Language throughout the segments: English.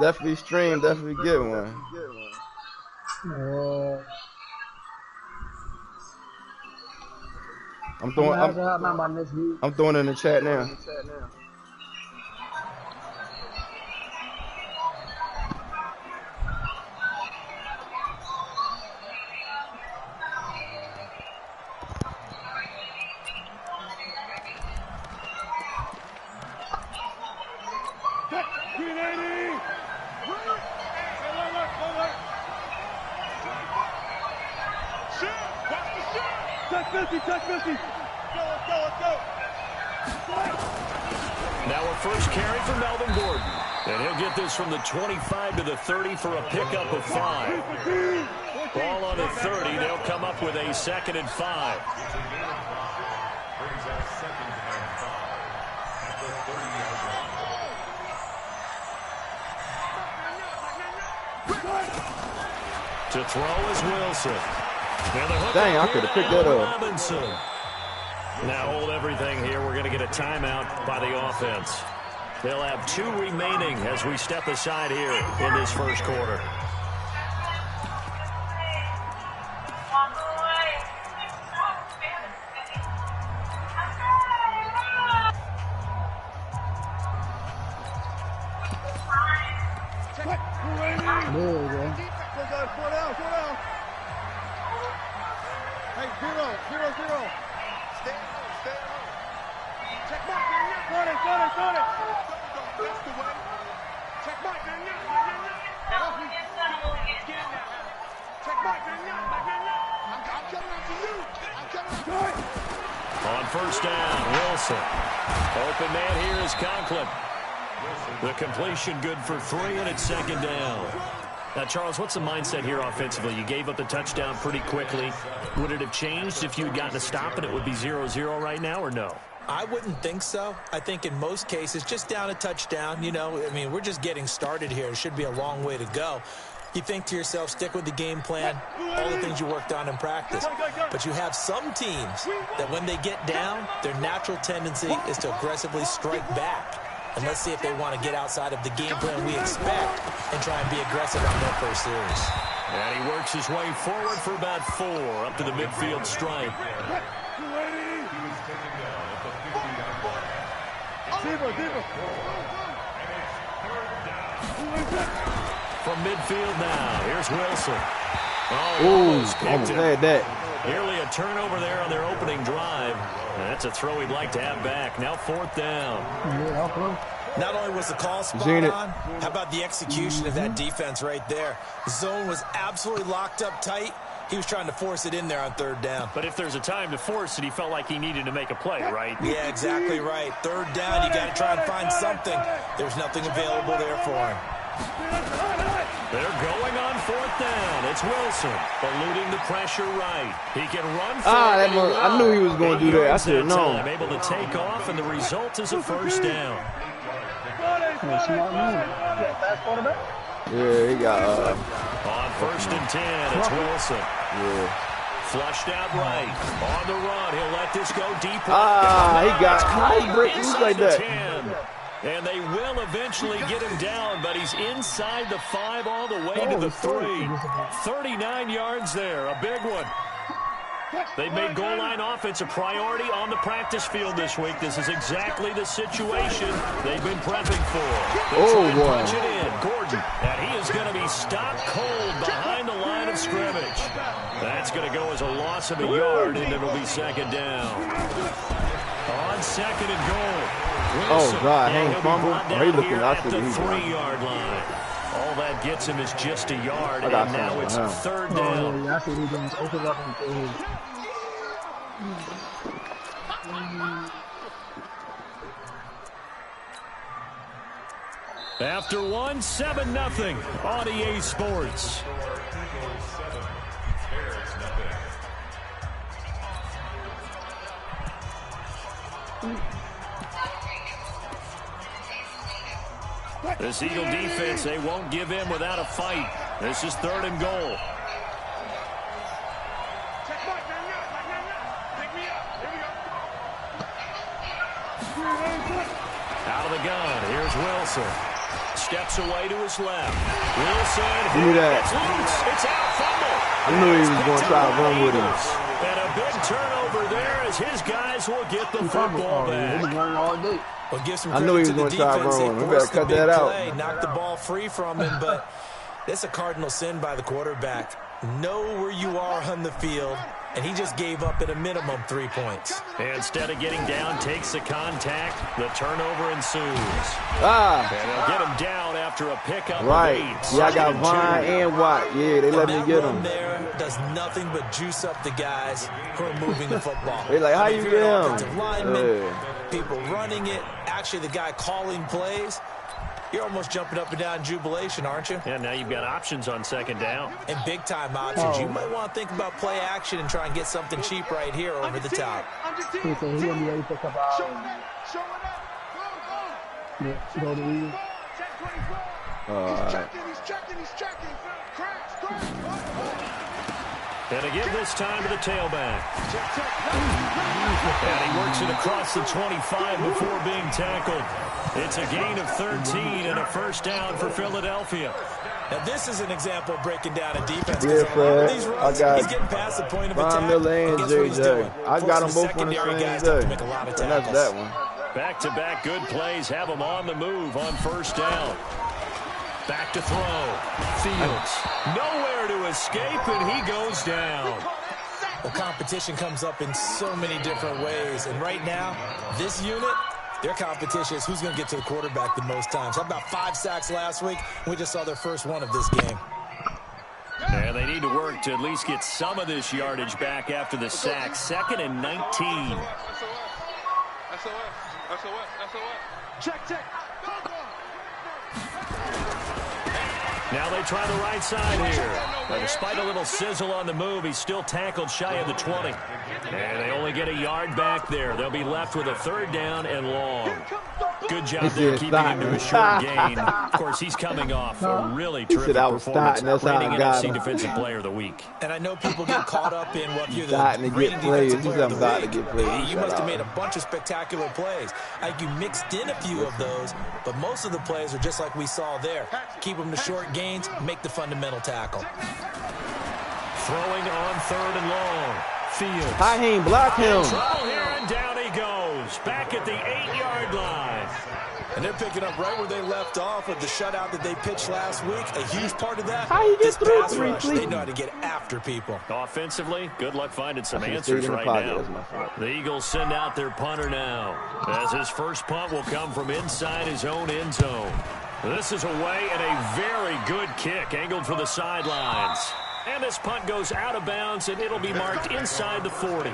Definitely stream, definitely get one. I'm throwing it in the chat now. Now a first carry for Melvin Gordon. And he'll get this from the 25 to the 30 for a pickup of 5. Ball on the 30. They'll come up with a 2nd and 5. To throw is Wilson. Dang, I could have picked that up. Robinson. Now hold everything here. We're going to get a timeout by the offense. They'll have 2 remaining as we step aside here in this first quarter. On first down, Wilson. Open man here is Conklin. The completion good for 3, and it's 2nd down. Now, Charles, what's the mindset here offensively? You gave up the touchdown pretty quickly. Would it have changed if you had gotten a stop and it would be 0-0 right now, or no? I wouldn't think so. I think in most cases, just down a touchdown, you know, I mean, we're just getting started here. It should be a long way to go. You think to yourself, stick with the game plan, all the things you worked on in practice. But you have some teams that when they get down, their natural tendency is to aggressively strike back. And let's see if they want to get outside of the game plan we expect and try and be aggressive on their first series. And he works his way forward for about 4 up to the midfield stripe. From midfield now, here's Wilson. Almost had that. Nearly a turnover there on their opening drive. That's a throw he'd like to have back. Now 4th down. Not only was the call spot on, how about the execution of that defense right there? The zone was absolutely locked up tight. He was trying to force it in there on 3rd down. But if there's a time to force it, he felt like he needed to make a play, right? Yeah, exactly right. 3rd down, you got to try and find something. There's nothing available there for him. They're going on 4th down. It's Wilson eluding the pressure right. He can run for I knew he was going to do that. I should have known. Able to take off, and the result is a 1st down. Yeah, he got on 1st and 10, it's Wilson. Yeah. Flushed out right. On the run, he'll let this go deep. He got high like that. 10. And they will eventually get him down, but he's inside the 5 all the way to the 3. 39 yards there, a big one. They've made goal line offense a priority on the practice field this week. This is exactly the situation they've been prepping for. Punch it in, Gordon, and he is going to be stopped cold behind the line of scrimmage. That's going to go as a loss of a yard, and it'll be 2nd down. On 2nd and goal. Wilson, God, hang fumble. He looking at the 3-yard line. All that gets him is just a yard, and now it's 3rd down. After 1, 7-0 on EA Sports. This Eagle defense, they won't give in without a fight. This is 3rd and goal. Out of the gun, here's Wilson. steps away to his left. Wilson. Give me that. It's loose. It's out. Fumble. I knew he was going to try to run with him. And a big turnover there as his guys will get the football back. Well, give some I knew he was credit to the going to try to defense. run with him. We They better forced the cut big that out. play, knocked the ball free from him, but it's a cardinal sin by the quarterback. Know where you are on the field, and he just gave up at a minimum 3 points. Instead of getting down, takes the contact. The turnover ensues. Ah. And they'll get him down after a pickup Right. of 8. Yeah, I got Vine and Watt. Yeah, they let me get him. There does nothing but juice up the guys who are moving the football. They like, how I mean, you if you're an get offensive him? lineman, people running it, actually the guy calling plays, you're almost jumping up and down in jubilation, aren't you? Yeah, now you've got options on second down. And big-time options. You might want to think about play action and try and get something cheap right here over the top. And again this time to the tailback. And he works it across the 25 before being tackled. It's a gain of 13 and a first down for Philadelphia. Now this is an example of breaking down a defense. Yeah, Fred. These runs, I got he's getting past the point of Von attack. Miller and Guess what he's JJ. doing? I got them Forcing both on the secondary same guys to have day. to make a lot of And that's tackles. that one. Back-to-back good plays have him on the move on first down. Back to throw. Fields. Nowhere to escape, and he goes down. Well, competition comes up in so many different ways. And right now, this unit, their competition is who's going to get to the quarterback the most times. How about 5 sacks last week? We just saw their first one of this game. And they need to work to at least get some of this yardage back after the sack. 2nd and 19. Check. Now they try the right side here. But despite a little sizzle on the move, he's still tackled shy of the 20. And they only get a yard back there. They'll be left with a 3rd down and long. Good job there keeping him to a short gain. Of course, he's coming off a really terrific performance, reigning NFC Defensive Player of the Week. And I know people get caught up in what you're the Starting to reigning get plays. defensive player of the Starting week. to get plays. You must have made a bunch of spectacular plays. Like you mixed in a few of those, but most of the plays are just like we saw there. Keep them to short gains, make the fundamental tackle. Throwing on 3rd and long. Fields. I ain't block him. Trouble here, and down he goes. Back at the 8-yard line. And they're picking up right where they left off with the shutout that they pitched last week. A huge part of that, How you get this through pass 3 rush. feet? They know how to get after people. Offensively, good luck finding some I should've answers stayed in the right pocket. now. That's my fault. The Eagles send out their punter now, as his first punt will come from inside his own end zone. This is away and a very good kick, angled for the sidelines. And this punt goes out of bounds, and it'll be marked inside the 40.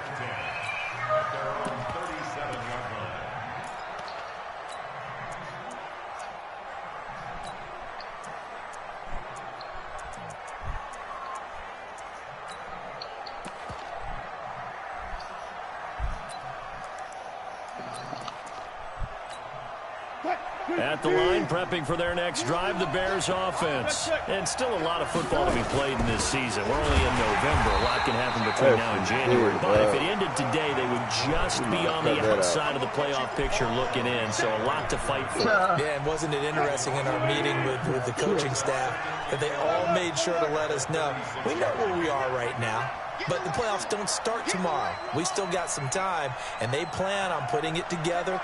At the line, prepping for their next drive, the Bears offense. And still a lot of football to be played in this season. We're only in November. A lot can happen between now and January. But if it ended today, they would just be on the outside of the playoff picture looking in. So a lot to fight for. Yeah, and wasn't it interesting in our meeting with the coaching staff that they all made sure to let us know, we know where we are right now, but the playoffs don't start tomorrow. We still got some time, and they plan on putting it together,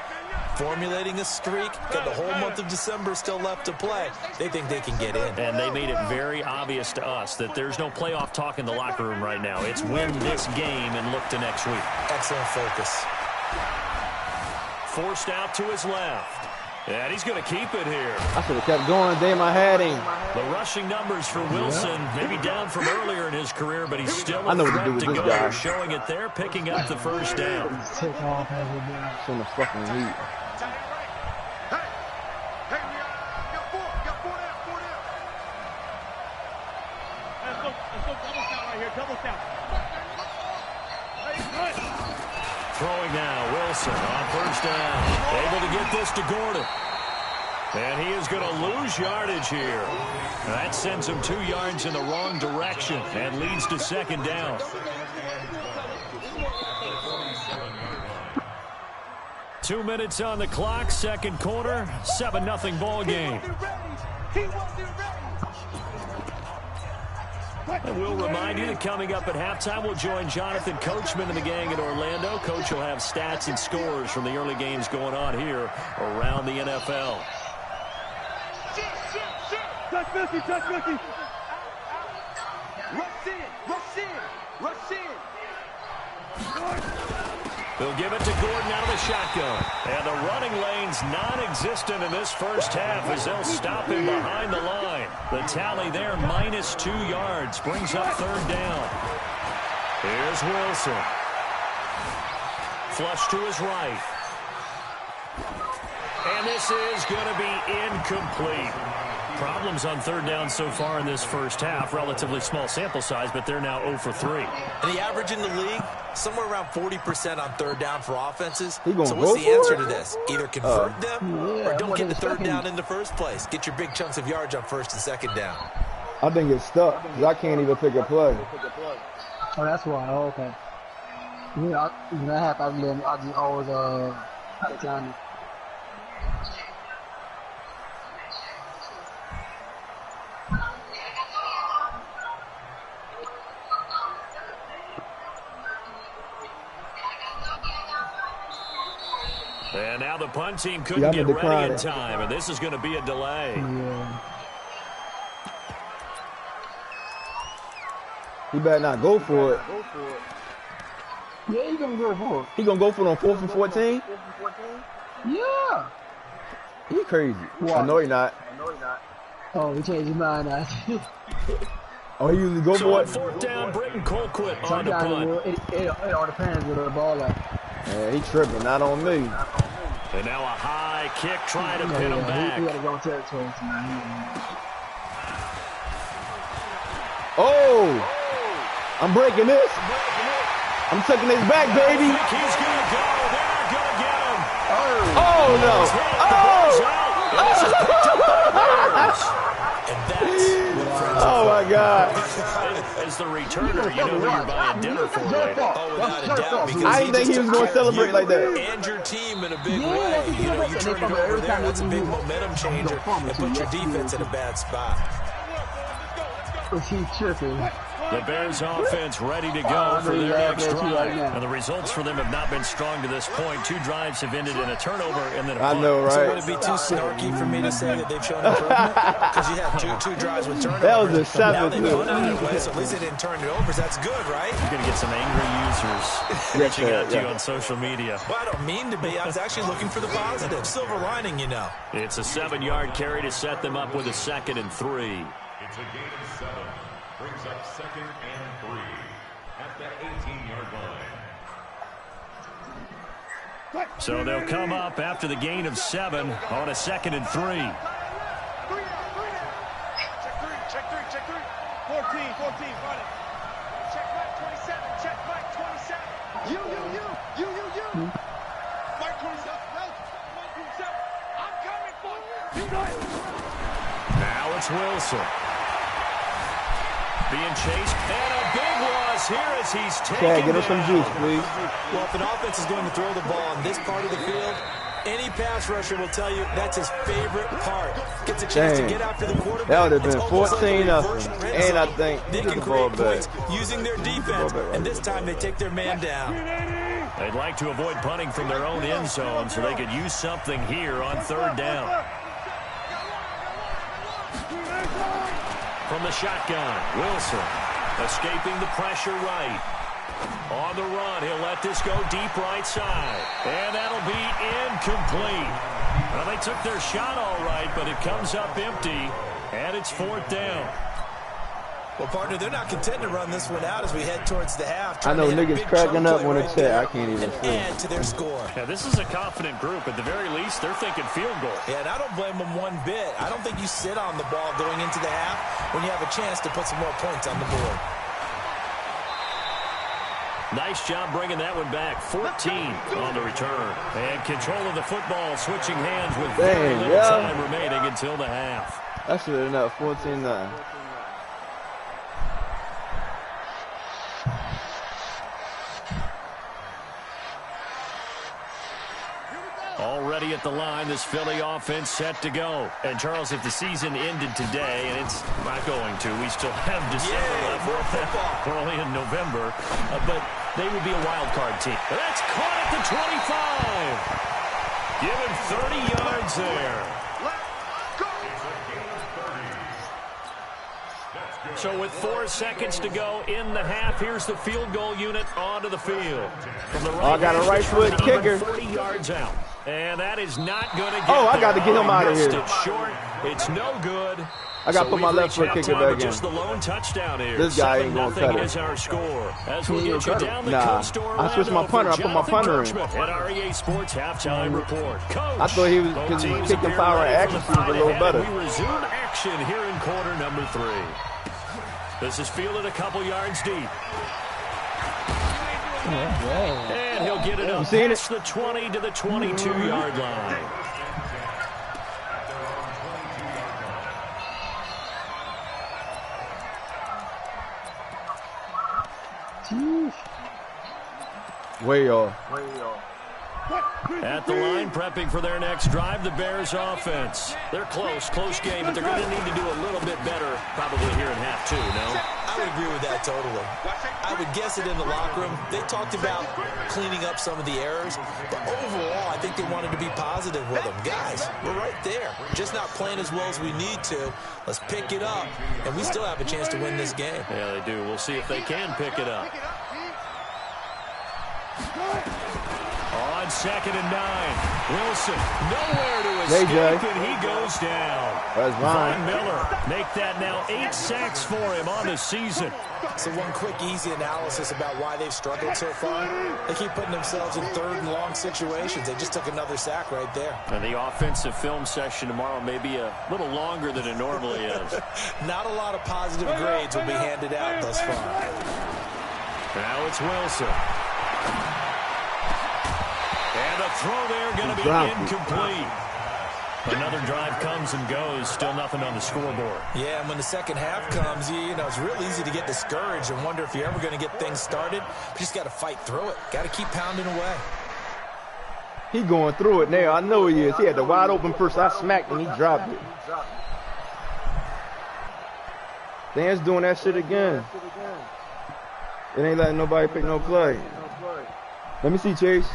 formulating a streak. Got the whole month of December still left to play. They think they can get in. And they made it very obvious to us that there's no playoff talk in the locker room right now. It's win this game and look to next week. Excellent focus. Forced out to his left. And he's going to keep it here. I should have kept going. Damn, I had him. The rushing numbers for Wilson, maybe down from earlier in his career, but he's still I know a what to do threat with to this go. guy. Showing it there, picking up the first down. It's in the fucking heat. Throwing now, Wilson on first down. Able to get this to Gordon. And he is going to lose yardage here. That sends him 2 yards in the wrong direction and leads to second down. Two minutes on the clock, second quarter, 7-0 ball game. And we'll remind you that coming up at halftime, we'll join Jonathan Coachman and the gang in Orlando. Coach will have stats and scores from the early games going on here around the NFL. Touch 50, touch 50. Rush in, rush in, rush in. They'll give it to Gordon out of the shotgun. And the running lane's non-existent in this first half as they'll stop him behind the line. The tally there, -2 yards, brings up third down. Here's Wilson. Flush to his right. And this is going to be incomplete. Problems on third down so far in this first half. Relatively small sample size, but they're now 0 for 3. And the average in the league, somewhere around 40% on third down for offenses. So what's the answer to this? Either convert them or don't get the third down in the first place. Get your big chunks of yards on first and second down. I think it's stuck because I can't even pick a play. Oh, that's why. Oh, okay. Yeah, I just always trying to. And now the punt team couldn't get ready in time, and this is going to be a delay. Yeah. He better not go for it. Yeah, he's going to go for it. He going to go for it on 4th and 14? Yeah. He crazy. What? I know he not. Oh, he changed his mind now. Oh, he usually go So for on it? fourth down, Britton Colquitt on the punt. It all depends with the ball at. Yeah, he tripping. Not on me. And now a high kick trying to pin him back. He got to go territory tonight. Oh! I'm breaking this. I'm taking this back, baby. I think he's going to go. They're not going to get him. Oh, no. Oh, my God. As the returner, you know who you're buying dinner for later. Oh, without a doubt. Because I didn't think he was going to celebrate like that. And your team in a big way. You know, you turn it over there, that's a big momentum changer, and put your defense in a bad spot. He's tripping. The Bears offense ready to go for their next drive. And the results for them have not been strong to this point. 2 drives have ended in a turnover and then a punt. I know, So right? would it be too snarky for me to say that they've shown improvement? Because you had two drives with turnovers. That was the Now they 7th. punted that way, so at least they didn't turn it over. So that's good, right? You're going to get some angry users reaching out to you on social media. Well, I don't mean to be. I was actually looking for the positive. Silver lining, you know. It's a 7-yard carry to set them up with a 2nd and 3. It's a gain of 7. Brings up 2nd and 3 at the 18-yard line. So they'll come up after the gain of 7 on a 2nd and 3. Check 3. 14, run it. Check back 27. You. Mike 27, Mike 27. I'm coming for you. Now it's Wilson. Being chased, and a big loss here as he's taken Chad, get us some down. juice, please. Well, if an offense is going to throw the ball on this part of the field, any pass rusher will tell you that's his favorite part. Gets a chance to get after the quarterback. That would have been It's almost like a 14-0. reverse red And I zone. think they he can took the ball create points back. using their defense, and this time they take their man down. They'd like to avoid punting from their own end zone so they could use something here on third down. From the shotgun, Wilson escaping the pressure right. On the run, he'll let this go deep right side. And that'll be incomplete. Well, they took their shot all right, but it comes up empty, and it's 4th down. Well, partner, they're not content to run this one out as we head towards the half. I know niggas cracking up when it's it's chat. I can't even see. add to their score. Yeah, this is a confident group. At the very least, they're thinking field goal. Yeah, and I don't blame them one bit. I don't think you sit on the ball going into the half when you have a chance to put some more points on the board. Nice job bringing that one back. 14 on the return. And control of the football, switching hands with very little time remaining until the half. I should have done 14-9. Already ready at the line. This Philly offense set to go. And, Charles, if the season ended today, and it's not going to, we still have December left. We're only in November. But they would be a wild card team. That's caught at the 25. Given 30 yards there. So with 4 seconds to go in the half, here's the field goal unit onto the field. From the right, I got a right foot kicker. 40 yards out. And that is not going to get I got to get him out of here. It short. It's no good. I got to put my left foot kicker back in. Just the lone touchdown here. This guy ain't going to cut it. Is our score. As we get you down the coast to I switched my punter. I put my punter in. At our EA Sports halftime report. Coach, I thought he was, because he kicked him power action, he was a little better. We resume action here in quarter number 3. This is fielded a couple yards deep. And he'll get it up past the 20 to the 22-yard line. Way off. At the line, prepping for their next drive, the Bears offense. They're close game, but they're going to need to do a little bit better probably here in half 2, no? I would agree with that totally. I would guess it in the locker room. They talked about cleaning up some of the errors, but overall, I think they wanted to be positive with them. Guys, we're right there. Just not playing as well as we need to. Let's pick it up, and we still have a chance to win this game. Yeah, they do. We'll see if they can pick it up. On 2nd and 9, Wilson nowhere to escape, and he goes down. That's Von Miller make that now 8 sacks for him on the season. So one quick, easy analysis about why they've struggled so far. They keep putting themselves in 3rd and long situations. They just took another sack right there. And the offensive film session tomorrow may be a little longer than it normally is. Not a lot of positive grades will be handed out thus far. Now it's Wilson. And a throw there going to be incomplete. Another drive comes and goes. Still nothing on the scoreboard. Yeah, and when the second half comes, you know, it's real easy to get discouraged and wonder if you're ever going to get things started. But you just got to fight through it. Got to keep pounding away. He going through it now. I know he is. He had the wide open person. I smacked and he dropped it. Dan's doing that shit again. It ain't letting nobody pick no play. Let me see, Chase.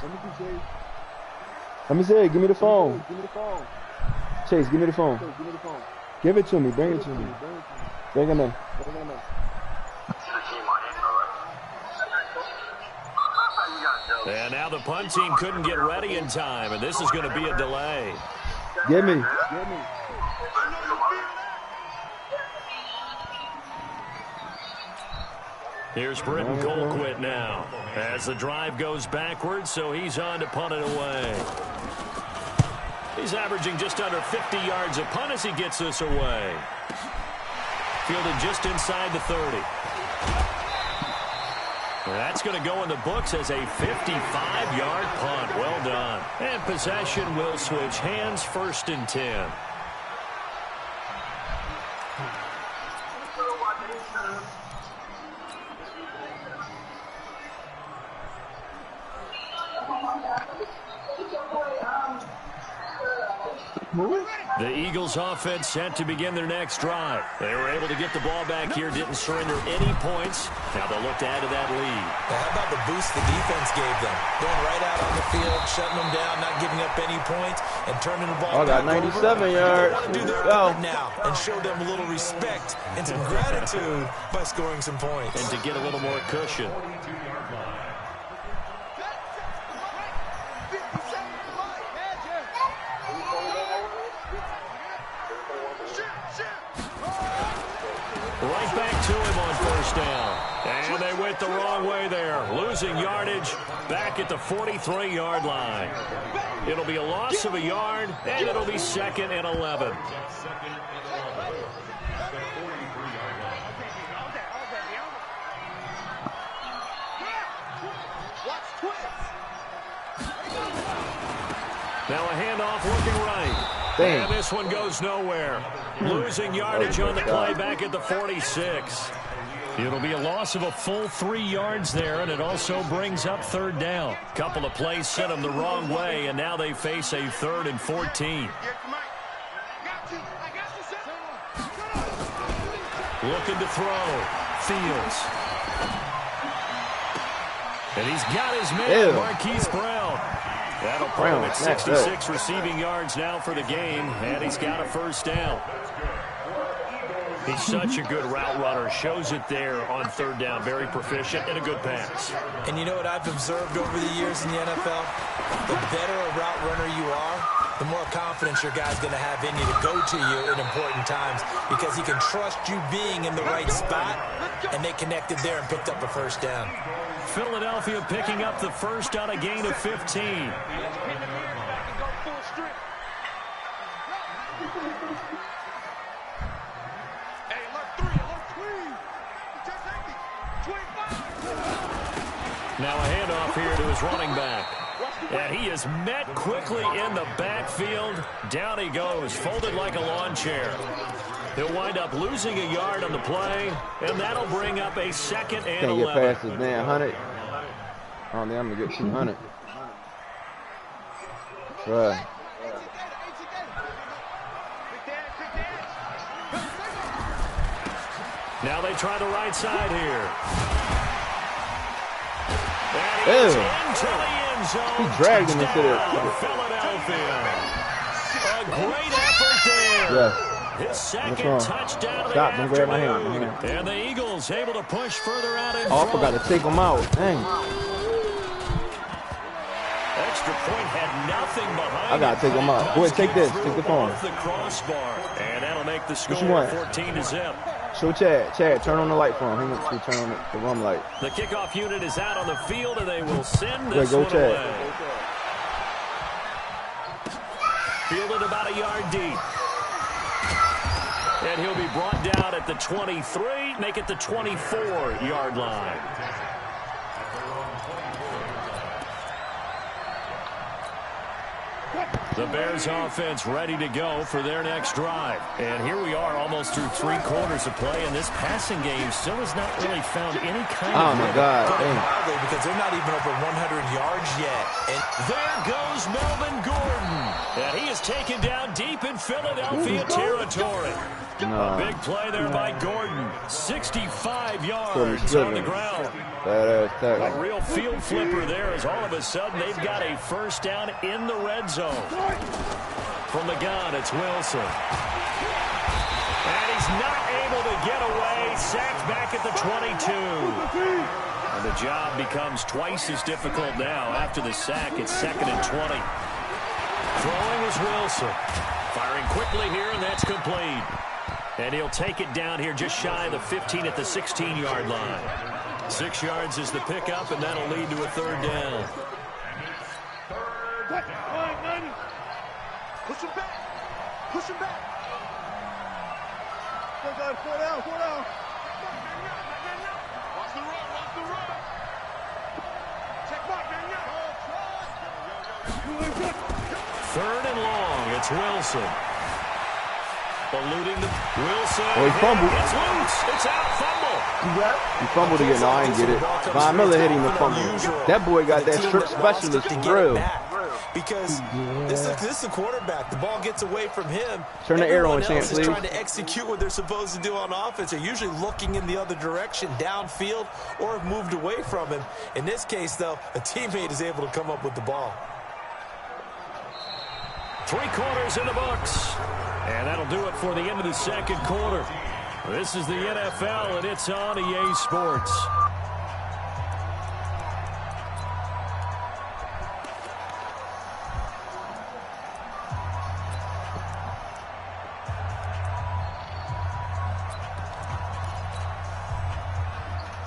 Let me see. Give me the phone. Chase, give me the phone. Give it to me. Bring it to me. Bring him in. And now the punt team couldn't get ready in time, and this is going to be a delay. Give me. Here's Britton Colquitt now as the drive goes backwards, so he's on to punt it away. He's averaging just under 50 yards a punt as he gets this away. Fielded just inside the 30. That's going to go in the books as a 55-yard punt. Well done. And possession will switch hands, 1st and 10. The Eagles offense set to begin their next drive. They were able to get the ball back here, didn't surrender any points. Now they'll look to add to that lead. Now how about the boost the defense gave them? Going right out on the field, shutting them down, not giving up any points, and turning the ball back over. 97 yards. They want to do their part now and show them a little respect and some gratitude by scoring some points. And to get a little more cushion. Right back to him on 1st down. And they went the wrong way there. Losing yardage back at the 43-yard line. It'll be a loss of a yard, and it'll be 2nd and 11. Now a handoff looking right. Dang. And this one goes nowhere. Losing yardage on the play back at the 46. It'll be a loss of a full 3 yards there, and it also brings up third down. Couple of plays sent them the wrong way, and now they face a 3rd and 14. Looking to throw. Fields. And he's got his man, Marquise Brown. That'll put him at 66 receiving yards now for the game, and he's got a first down. He's such a good route runner. Shows it there on third down. Very proficient and a good pass. And you know what I've observed over the years in the NFL? The better a route runner you are, the more confidence your guy's going to have in you to go to you in important times because he can trust you being in the right spot, and they connected there and picked up a first down. Philadelphia picking up the first on a gain of 15. Now a handoff here to his running back. And he is met quickly in the backfield. Down he goes, folded like a lawn chair. He'll wind up losing a yard on the play, and that'll bring up a 2nd and 11. Can't get past this damn 100. I don't think I'm going to get 200. Try. Now they try the right side here. And he's into the end zone. He dragged him into there. Philadelphia. A great effort there. Yes. His 2nd touchdown of the Stop, don't grab my afternoon. hand. And the Eagles able to push further out in Oh, I front. forgot to take him out. Dang. Extra point had nothing behind I gotta take him out. Go ahead, take this. Take the phone. The crossbar. And that'll make the What you score want? 14-0. Show Chad. Chad, turn on the light for him. He wants to turn on the rum light. The kickoff unit is out on the field, and they will send this Go one Chad. away. Fielded about a yard deep. And he'll be brought down at the 23, make it the 24-yard line. The Bears offense ready to go for their next drive. And here we are almost through 3 quarters of play, and this passing game still has not really found any kind of my God. Hardly, because they're not even over 100 yards yet. And there goes Melvin Gordon. And he is taken down deep in Philadelphia territory. A big play there by Gordon. 65 yards on the ground. Badass tackle. A real field flipper there as all of a sudden they've got a first down in the red zone. From the gun, it's Wilson. And he's not able to get away. Sacked back at the 22. And the job becomes twice as difficult now. After the sack, it's 2nd and 20. Throwing was Wilson. Firing quickly here, and that's complete. And he'll take it down here just shy of the 15 at the 16-yard line. 6 yards is the pickup, and that'll lead to a third down. Push him back. Push him back. Four down. Watch the run. Check mark, man. 3rd and long. It's Wilson. Eluding the Wilson. Oh, he fumbled. It's loose. It's out. Fumble. He fumbled again. No, I didn't get it. Von Miller hit him and fumbled. That boy got that strip specialist for real. Because this is the quarterback. The ball gets away from him. Turn the air on, Everyone else Champ, is please. trying to execute what they're supposed to do on offense. They're usually looking in the other direction, downfield, or have moved away from him. In this case, though, a teammate is able to come up with the ball. 3 quarters in the books. And that'll do it for the end of the 2nd quarter. This is the NFL, and it's on EA Sports.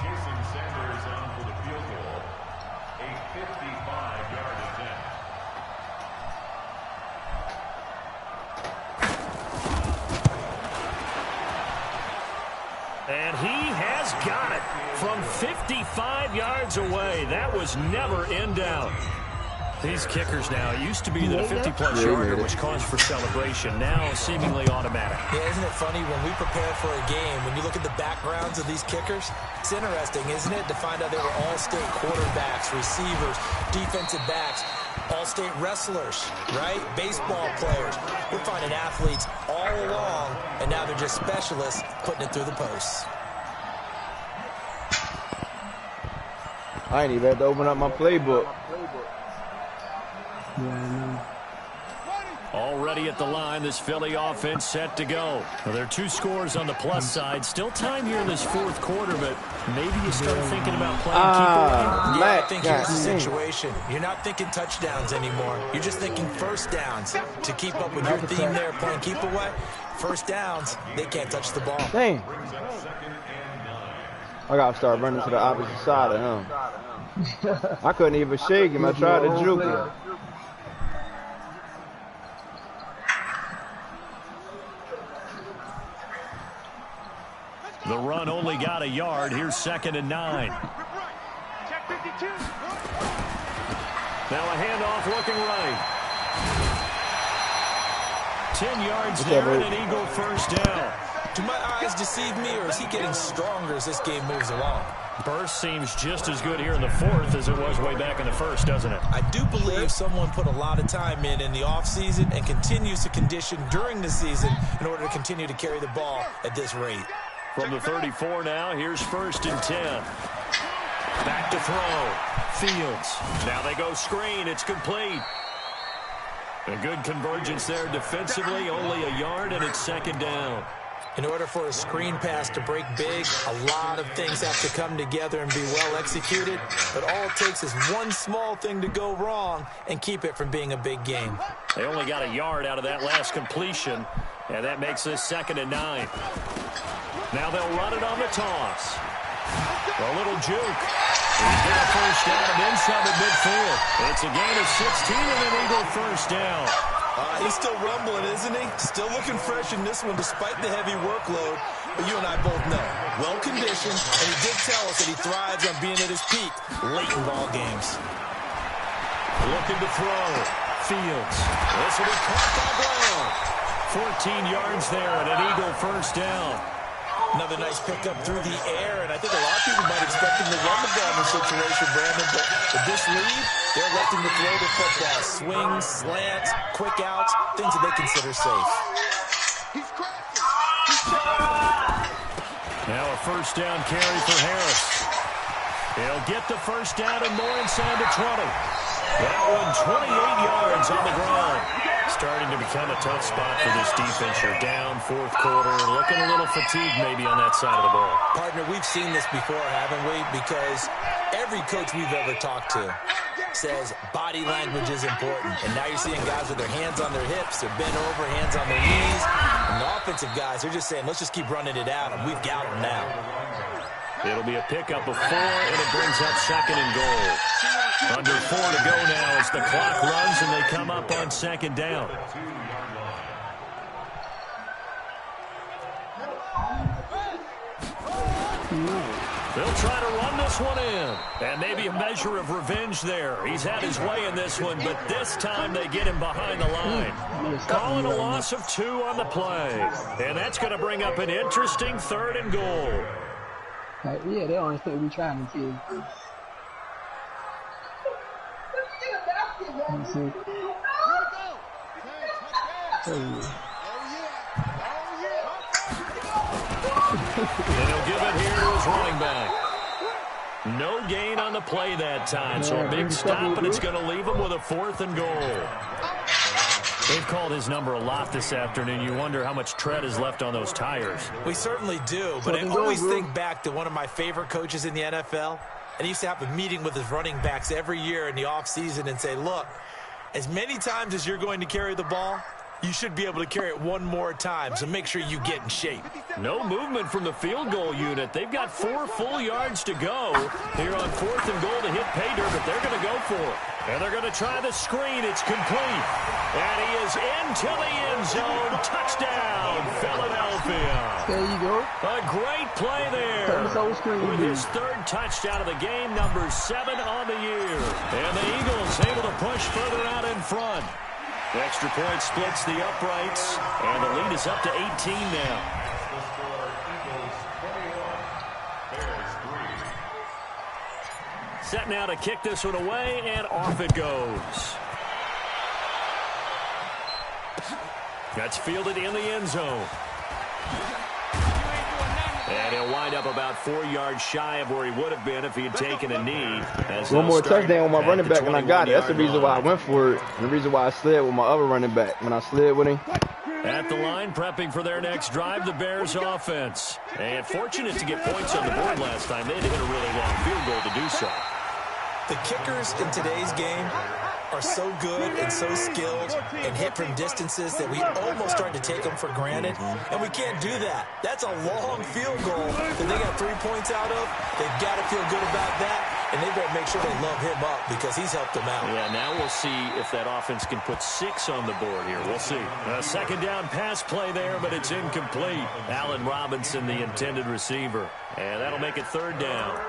Jason Sanders on for the field goal. A 55-yard attempt. And he has got it from 55 yards away. That was never in doubt. These kickers now, it used to be that a 50-plus yarder was cause for celebration. Now seemingly automatic. Yeah, isn't it funny when we prepare for a game, when you look at the backgrounds of these kickers, it's interesting, isn't it, to find out they were all-state quarterbacks, receivers, defensive backs, all-state wrestlers, right? Baseball players. We're finding athletes all along, and now they're just specialists putting it through the posts. I ain't even had to open up my playbook. Already at the line, this Philly offense set to go. Well, there are 2 scores on the plus side. Still time here in this 4th quarter, but maybe you start thinking about playing keep away. Yeah, I think here's the situation. You're not thinking touchdowns anymore. You're just thinking first downs. To keep up with your theme there, playing keep away, first downs, they can't touch the ball. Dang. I got to start running to the opposite side of him. I couldn't even shake him. I tried to juke him. The run only got a yard. Here's 2nd and 9. Check 52. Now a handoff looking right. 10 yards there and an Eagle first down. Do my eyes deceive me, or is he getting stronger as this game moves along? Burst seems just as good here in the 4th as it was way back in the 1st, doesn't it? I do believe someone put a lot of time in the offseason and continues to condition during the season in order to continue to carry the ball at this rate. From the 34 now, here's 1st and 10. Back to throw. Fields. Now they go screen. It's complete. A good convergence there defensively. Only a yard, and it's 2nd down. In order for a screen pass to break big, a lot of things have to come together and be well executed. But all it takes is one small thing to go wrong and keep it from being a big game. They only got a yard out of that last completion, and that makes this 2nd and 9. Now they'll run it on the toss. A little juke. He's got a first down inside the midfield. It's a gain of 16 and an Eagle first down. He's still rumbling, isn't he? Still looking fresh in this one despite the heavy workload. But you and I both know, well-conditioned, and he did tell us that he thrives on being at his peak late in ball games. Looking to throw. Fields. This will be caught by Brown. 14 yards there and an Eagle first down. Another nice pickup through the air, and I think a lot of people might expect him to run the ball in this situation, Brandon, but with this lead, they're electing to throw the football. Swings, slants, quick outs, things that they consider safe. Now a first down carry for Harris. He'll get the first down and more inside the 20. That one 28 yards on the ground. Starting to become a tough spot for this defense. You're down 4th quarter, looking a little fatigued maybe on that side of the ball. Partner, we've seen this before, haven't we? Because every coach we've ever talked to says body language is important. And now you're seeing guys with their hands on their hips, they're bent over, hands on their knees. And the offensive guys, they're just saying, let's just keep running it out, and we've got them now. It'll be a pickup of 4, and it brings up 2nd and goal. Under 4 to go now as the clock runs and they come up on 2nd down. They'll try to run this one in. And maybe a measure of revenge there. He's had his way in this one, but this time they get him behind the line. Calling a loss of 2 on the play. And that's going to bring up an interesting 3rd and goal. Yeah, they don't understand what we're trying to see. Let's see. And he'll give it here to his running back. No gain on the play that time, so a big stop, and it's going to leave him with a 4th and goal. They've called his number a lot this afternoon. You wonder how much tread is left on those tires. We certainly do, but I always think back to one of my favorite coaches in the NFL, and he used to have a meeting with his running backs every year in the offseason and say, look, as many times as you're going to carry the ball, you should be able to carry it one more time, so make sure you get in shape. No movement from the field goal unit. They've got 4 full yards to go here on 4th and goal to hit pay dirt, but they're going to go for it. And they're going to try the screen. It's complete. And he is into the end zone. Touchdown, Philadelphia. There you go. A great play there. With his third touchdown of the game, number 7 on the year. And the Eagles able to push further out in front. The extra point splits the uprights, and the lead is up to 18 now. Set now to kick this one away, and off it goes. That's fielded in the end zone. And he'll wind up about 4 yards shy of where he would have been if he had taken a knee. One more touchdown with my running back, and I got it. That's the reason why I went for it. And the reason why I slid with my other running back. When I slid with him. At the line, prepping for their next drive, the Bears offense. And fortunate to get points on the board last time. They had to hit a really long field goal to do so. The kickers in today's game are so good and so skilled and hit from distances that we almost start to take them for granted, and we can't do that. That's a long field goal that they got 3 points out of. They've got to feel good about that, and they better make sure they love him up because he's helped them out. Yeah, now we'll see if that offense can put 6 on the board here. We'll see. A second down pass play there, but it's incomplete. Allen Robinson, the intended receiver, and that'll make it third down.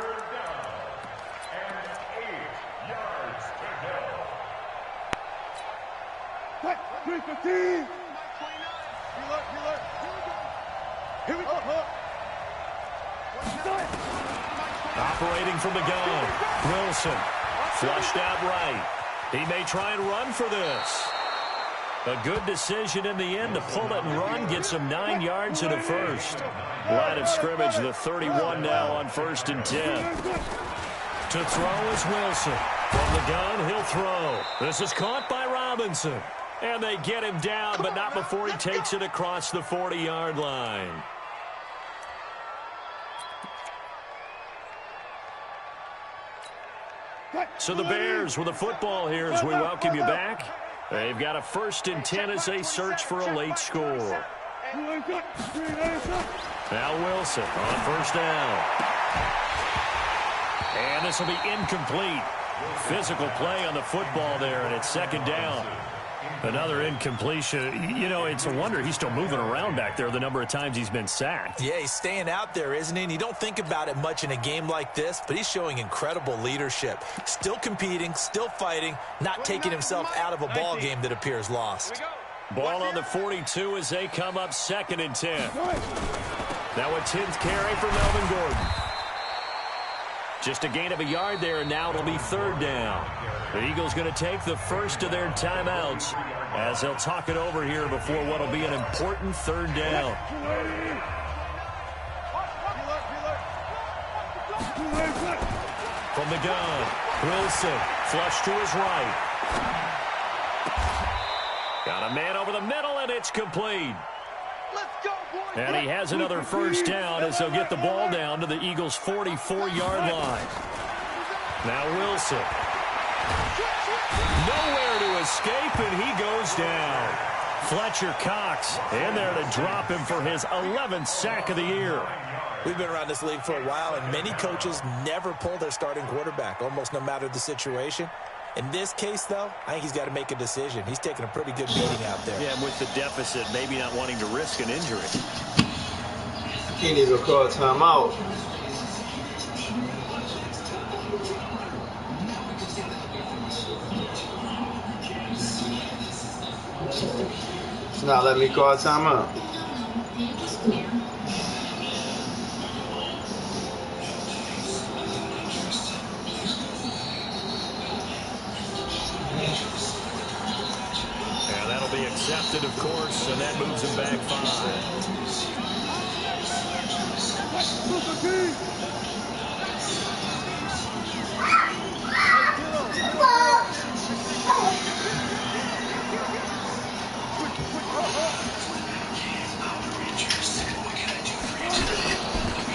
Here we go. Operating from the gun, Wilson, flushed out right. He may try and run for this. A good decision in the end to pull it and run, gets him 9 yards and a first. Line of scrimmage, the 31 now on 1st and 10. To throw is Wilson. From the gun, he'll throw. This is caught by Robinson. And they get him down, but not before he takes it across the 40-yard line. So the Bears with a football here as we welcome you back. They've got a 1st and 10 as they search for a late score. Now Wilson on 1st down. And this will be incomplete. Physical play on the football there, and it's 2nd down. Another incompletion. You know, it's a wonder he's still moving around back there the number of times he's been sacked. Yeah, he's staying out there, isn't he? And you don't think about it much in a game like this, but he's showing incredible leadership. Still competing, still fighting, not taking himself out of a ball game that appears lost. Ball on the 42 as they come up 2nd and 10. Now a 10th carry for Melvin Gordon. Just a gain of a yard there, and now it'll be 3rd down. The Eagles going to take the first of their timeouts as they'll talk it over here before what will be an important 3rd down. From the gun, Wilson, flush to his right. Got a man over the middle, and it's complete. And he has another 1st down as they'll get the ball down to the Eagles' 44-yard line. Now Wilson. Nowhere to escape, and he goes down. Fletcher Cox in there to drop him for his 11th sack of the year. We've been around this league for a while, and many coaches never pull their starting quarterback, almost no matter the situation. In this case, though, I think he's got to make a decision. He's taking a pretty good beating out there. Yeah, and with the deficit, maybe not wanting to risk an injury. He needs to call timeout. It's not letting me call timeout. And that'll be accepted, of course, and that moves him back 5.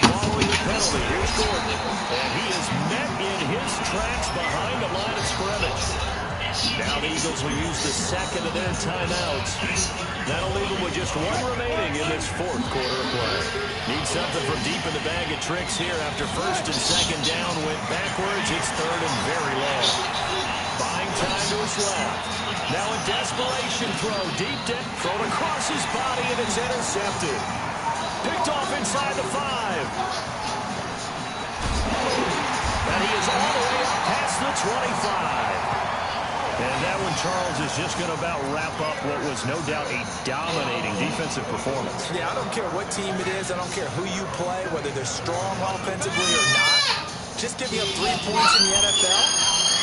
Following the penalty, here's Gordon. And he is met in his tracks behind the line of scrimmage. Now the Eagles will use the 2nd of their timeouts. That'll leave them with just 1 remaining in this 4th quarter of play. Need something from deep in the bag of tricks here after 1st and 2nd down. Went backwards. It's 3rd and very long. Buying time to his left. Now a desperation throw. Deep down. Thrown across his body, and it's intercepted. Picked off inside the 5. And he is all the way up past the 25. And that one, Charles, is just going to about wrap up what was no doubt a dominating defensive performance. Yeah, I don't care what team it is. I don't care who you play, whether they're strong offensively or not. Just giving up 3 points in the NFL,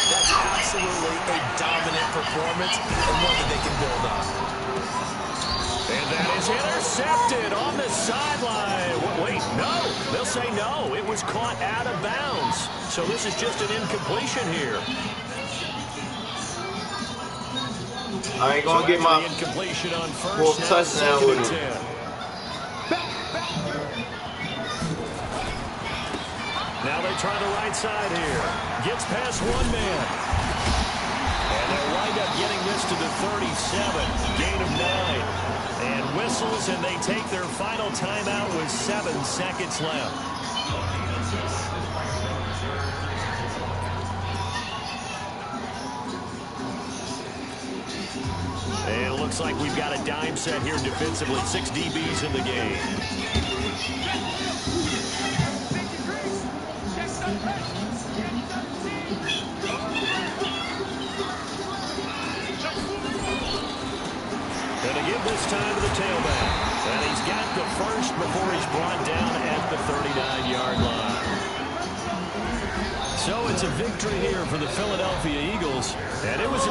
that's absolutely a dominant performance and one that they can build on. And that is intercepted on the sideline. Wait, no. They'll say no. It was caught out of bounds. So this is just an incompletion here. I ain't gonna get my incompletion on first. full touchdown with him. Now they try the right side here. Gets past 1 man. And they'll wind up getting this to the 37. Gain of 9. And whistles, and they take their final timeout with 7 seconds left. And it looks like we've got a dime set here defensively. 6 DBs in the game. Going to give this time to the tailback. And he's got the first before he's brought down at the 39-yard line. So it's a victory here for the Philadelphia Eagles. And it was